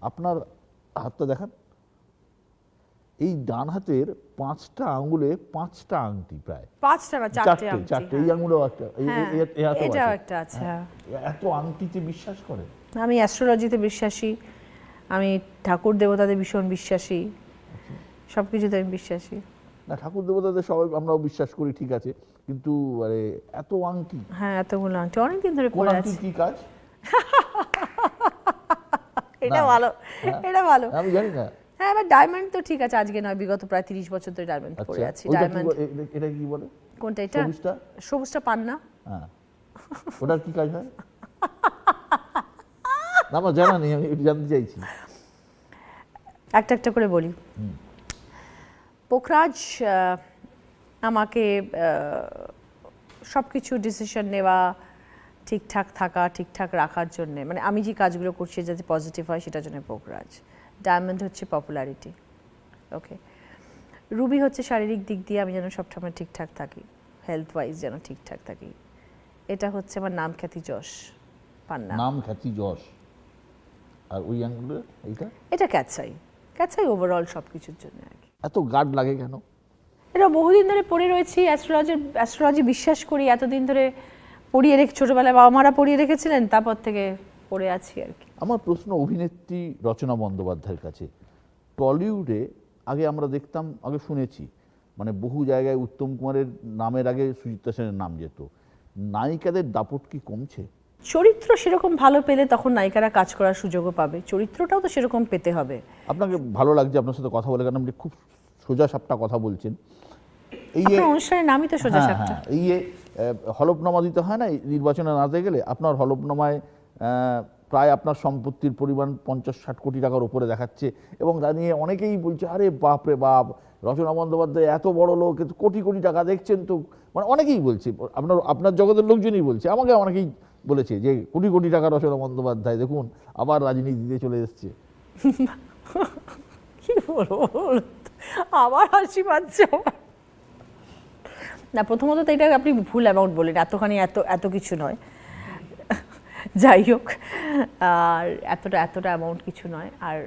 আপনার হাতটা দেখান, এই ডান হাতের 5টা আঙ্গুলে 5টা আংটি, প্রায় 5টা না 4টে আংটি। 4টে, এই আঙ্গুলও একটা, এটাও একটা আছে। এত আংটিতে বিশ্বাস করেন? আমি অ্যাস্ট্রোলজিতে বিশ্বাসী, আমি ঠাকুর দেবতাদের ভীষণ বিশ্বাসী, সবকিছুতে আমি বিশ্বাসী। না, ঠাকুর দেবতাদের সবাই আমরাও বিশ্বাস করি, ঠিক আছে, কিন্তু মানে এত আংটি? হ্যাঁ, এতগুলো আংটি অনেকদিন ধরে পরে আছে। কি কাজ? এটা ভালো, এটা ভালো, আমি জানি না। হ্যাঁ, আমার ডায়মন্ড তো ঠিক আছে, আজকে নয়, বিগত প্রায় 30 বছর ধরে ডায়মন্ড পরে আছি। ডায়মন্ড এটা কি বলে? কোনটা? এটা সবুজটা পান না? হ্যাঁ, ওটার কি কাজ হয়? আমার জানা নেই, আমি একটু জানতে চাইছি। একটা একটা করে বলি। পোখরাজ আমাকে সব কিছু ডিসিশন নেওয়া, ঠিকঠাক থাকা, ঠিকঠাক রাখার জন্য, মানে আমি যে কাজগুলো করছি যাতে পজিটিভ হয় সেটার জন্য পোখরাজ। ডায়মন্ড হচ্ছে পপুলারিটি, ওকে। রুবি হচ্ছে শারীরিক দিক দিয়ে আমি যেন সবসময় ঠিকঠাক থাকি, হেলথ ওয়াইজ যেন ঠিকঠাক থাকি। এটা হচ্ছে আমার নাম খ্যাতি যশ, পান্না। নাম খ্যাতি যশ। আর ওই আঙ্গুলে এইটা? এটা ক্যাটসাই। ক্যাটসাই ওভারঅল সব কিছুর জন্য আর কি। এত গার্ড লাগে কেন? এটা বহুদিন ধরে পড়ে রয়েছি, অ্যাস্ট্রোলজি বিশ্বাস করি, এতদিন ধরে পড়িয়ে রেখে, ছোটবেলায় বাবা মারা পড়িয়ে রেখেছিলেন, তারপর থেকে পড়ে আছি আর কি। আমার প্রশ্ন অভিনেত্রী রচনা বন্দ্যোপাধ্যায়ের কাছে। টলিউডে আগে আমরা দেখতাম, আগে শুনেছি, মানে বহু জায়গায় উত্তম কুমারের নামের আগে সুচিত্রা সেনের নাম যেত। নায়িকাদের দাপট কি কমছে? চরিত্র সেরকম ভালো পেলে তখন নায়িকারা কাজ করার সুযোগও পাবে, চরিত্রটাও তো সেরকম পেতে হবে। আপনাকে ভালো লাগছে আপনার সাথে কথা বলে, কারণ আপনি খুব সোজা সাপটা কথা বলছেন। এই অনুষ্ঠানের নামই তো সোজা সাপটা। এই হলফনামা দিতে হয় না নির্বাচনে নাতে গেলে, আপনার হলফনামায় প্রায় আপনার সম্পত্তির পরিমাণ 50-60 কোটি টাকার উপরে দেখাচ্ছে, এবং তা নিয়ে অনেকেই বলছে, আরে বাপ রে বাপ, রচনা বন্দ্যোপাধ্যায় এত বড় লোক, কোটি কোটি টাকা দেখছেন তো, মানে অনেকেই বলছে, আপনার জগতের লোকজনই বলছে, আমাকে অনেকেই বলেছে যে কোটি কোটি টাকা রচনা বন্দ্যোপাধ্যায়, দেখুন আবার রাজনীতিতে চলে এসছে। কি বলবো, আবার হাসি পাচ্ছে না। প্রথমত তো এটা আপনি ভুল অ্যামাউন্ট বলেন, এতখানি এত কিছু নয়, যাই হোক, আর এতটা অ্যামাউন্ট কিছু নয়। আর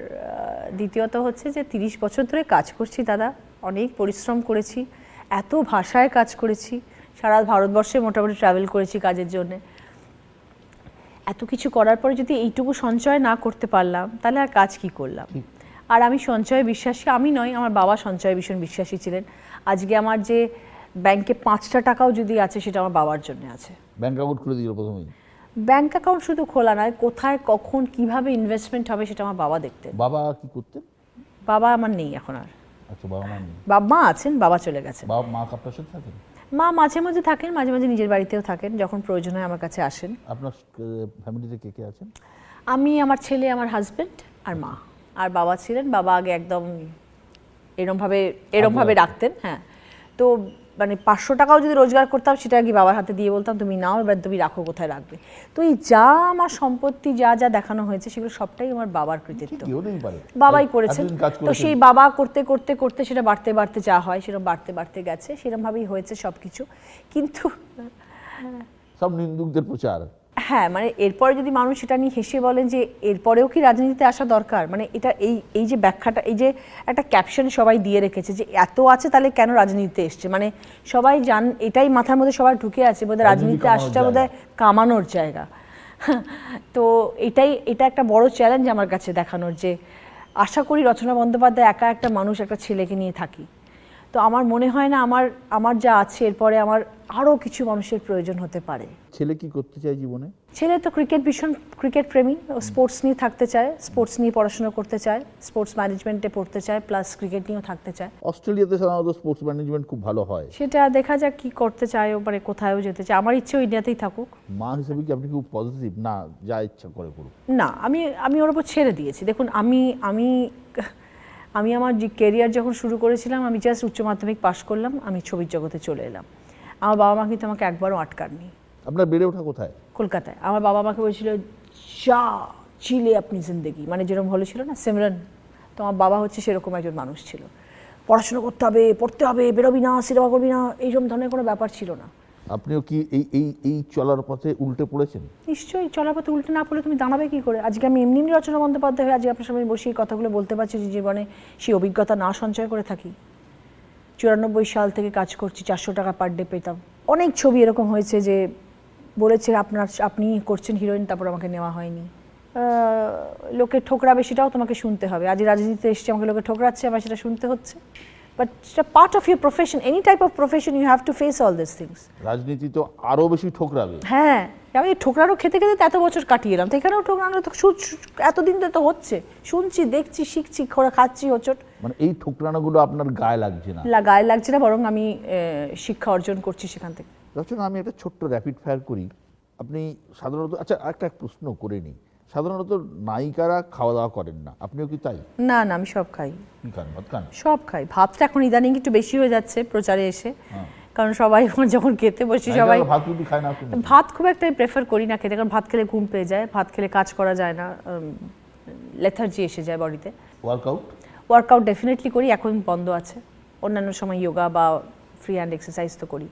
দ্বিতীয়ত হচ্ছে যে 30 বছর ধরে কাজ করছি দাদা, অনেক পরিশ্রম করেছি, এত ভাষায় কাজ করেছি, সারা ভারতবর্ষে মোটামুটি ট্রাভেল করেছি কাজের জন্যে। এত কিছু করার পরে যদি এইটুকু সঞ্চয় না করতে পারলাম, তাহলে আর কাজ কি করলাম? আর আমি সঞ্চয়ে বিশ্বাসী, আমি নয়, আমার বাবা সঞ্চয়ে ভীষণ বিশ্বাসী ছিলেন। আজকে আমার যে ব্যাংকে 5টা টাকাও যদি আছে, সেটা আমার বাবার জন্য আছে। ব্যাংক অ্যাকাউন্ট খুলে দিল প্রথমেই? ব্যাংক অ্যাকাউন্ট শুধু খোলা নয়, কোথায় কখন কিভাবে ইনভেস্টমেন্ট হবে সেটা আমার বাবা দেখতেন। বাবা কি করতেন? বাবা আমার নেই এখন আর। আচ্ছা, বাবা মা নেই? মা আছেন, বাবা চলে গেছেন। বাবা মা আপনার সাথে থাকেন? মা মাঝে মাঝে থাকেন, মাঝে মাঝে নিজের বাড়িতেও থাকেন, যখন প্রয়োজন হয় আমার কাছে আসেন। আপনার ফ্যামিলিতে কে কে আছেন? আমি, আমার ছেলে, আমার হাজবেন্ড আর মা। আর বাবা ছিলেন, বাবা আগে একদম এরমভাবে রাখতেন। হ্যাঁ, তো মানে 500 টাকাও যদি রোজগার করতাম, সেটা কি বাবার হাতে দিয়ে বলতাম তুমি নাও, এবার তুমি রাখো, কোথায় রাখবে। তো এই যা আমার সম্পত্তি যা দেখানো হয়েছে, সেগুলো সবটাই আমার বাবার কৃতিত্ব, বাবাই করেছেন। তো সেই বাবা করতে করতে করতে সেটা বাড়তে বাড়তে যা হয়, সেরকম বাড়তে বাড়তে গেছে, সেরকমভাবেই হয়েছে সবকিছু। কিন্তু সব নিন্দুকদের প্রচার। হ্যাঁ, মানে এরপরে যদি মানুষ সেটা নিয়ে হেসে বলেন যে এরপরেও কি রাজনীতিতে আসা দরকার, মানে এটা এই যে ব্যাখ্যাটা, এই যে একটা ক্যাপশন সবাই দিয়ে রেখেছে যে এত আছে তাহলে কেন রাজনীতিতে এসছে, মানে সবাই এটাই মাথার মধ্যে সবাই ঢুকে আছে বোধহয় রাজনীতিতে আসছে বোধহয় কামানোর জায়গা। তো এটা একটা বড় চ্যালেঞ্জ আমার কাছে দেখানোর, যে আশা করি রচনা বন্দ্যোপাধ্যায় একা একটা মানুষ, একটা ছেলেকে নিয়ে থাকি। তো আমার মনে হয় না আমার যা আছে এরপরে আমার আরও কিছু মানুষের প্রয়োজন হতে পারে। ছেলে কি করতে চায় জীবনে? ছেলে তো ভীষণ ক্রিকেট প্রেমী, স্পোর্টস নিয়ে থাকতে চায়, স্পোর্টস নিয়ে পড়াশোনা করতে চায়, স্পোর্টস ম্যানেজমেন্টে পড়তে চায়, প্লাস ক্রিকেট নিয়েও থাকতে চায়। অস্ট্রেলিয়াতে সাধারণত স্পোর্টস ম্যানেজমেন্ট খুব ভালো হয়, সেটা দেখা যাক কি করতে চায়, মানে কোথায়ও যেতে চায়। আমার ইচ্ছে ইন্ডিয়াতেই থাকুক। মা হিসেবে কি আপনি খুব পজিটিভ না, যা ইচ্ছা করে করুক? না, আমি ওর উপর ছেড়ে দিয়েছি। দেখুন, আমি আমার যে কেরিয়ার যখন শুরু করেছিলাম, আমি জাস্ট উচ্চ মাধ্যমিক পাশ করলাম, আমি ছবির জগতে চলে এলাম। আমার বাবা মা কিন্তু আমাকে একবারও আটকাননি। আপনার বেড়ে ওঠা কোথায়? কলকাতায়। আমার বাবা আমাকে বলেছিল যা চিলে আপনি জিন্দেগি, মানে যেরকম বলেছিল না সিমরন, তো আমার বাবা হচ্ছে সেরকম একজন মানুষ ছিল। পড়াশোনা করতে হবে, পড়তে হবে, বেরোবি না, সিনেমা করবি না, এইরকম ধরনের কোনো ব্যাপার ছিল না। আপনিও কি এই চলার পথে উল্টে পড়েছেন? নিশ্চয়ই, চলার পথে উল্টে না পড়লে তুমি দাঁড়াবে কি করে? আজকে আমি এমনি রচনা বন্দ্যোপাধ্যায় হয়ে আজকে আপনার সামনে বসে এই কথাগুলো বলতে পারছি যে জীবনে সেই অভিজ্ঞতা না সঞ্চয় করে থাকি। 94 সাল থেকে কাজ করছি, 400 টাকা পার ডে পেতাম। অনেক ছবি এরকম হয়েছে যে বলেছে আপনি করছেন হিরোইন, তারপর আমাকে নেওয়া হয়নি। লোকে ঠোকরাবে, সেটাও তোমাকে শুনতে হবে। আজ রাজনীতিতে এসেছে, আমাকে লোকে ঠোকরাচ্ছে, আমার সেটা শুনতে হচ্ছে। বাট সেটা part of your profession, any type of profession, you have to face all this things. রাজনীতি তো আরো বেশি ঠোকরাবে। হ্যাঁ, আমি ঠোকরানো খেতে খেতে তো এত বছর কাটিয়ে এলাম, তো এখানেও ঠোকরানো তো এতদিন তো হচ্ছে, শুনছি, দেখছি, শিখছি, খাচ্ছি হোঁচট। মানে এই ঠোকরানোগুলো আপনার গায়ে লাগছে না? গায়ে লাগছে না, বরং আমি শিক্ষা অর্জন করছি সেখান থেকে। রচনা, আমি একটা ছোট্ট র্যাপিড ফায়ার করি। আপনি সাধারণত, আচ্ছা একটা প্রশ্ন করে নিই, সাধারণত নায়িকারা খাওয়া দাওয়া করেন না, আপনিও কি তাই? না না, আমি সব খাই। কি খান? ভাত খান? সব খাই। ভাতটা এখন ইদানিং একটু বেশি হয়ে যাচ্ছে প্রচারে এসে, কারণ সবাই যখন খেতে বসি সবাই ভাত রুটি খায় না? আপনি? ভাত খুব একটা প্রেফার করি না খেতে, কারণ ভাত খেলে ঘুম পেয়ে যায়, ভাত খেলে কাজ করা যায় না, লেথার্জি এসে যায় বডিতে। ওয়ার্কআউট ডেফিনেটলি করি, এখন বন্ধ আছে। অন্যান্য সময় যোগা বা ফ্রি হ্যান্ড এক্সারসাইজ তো করি।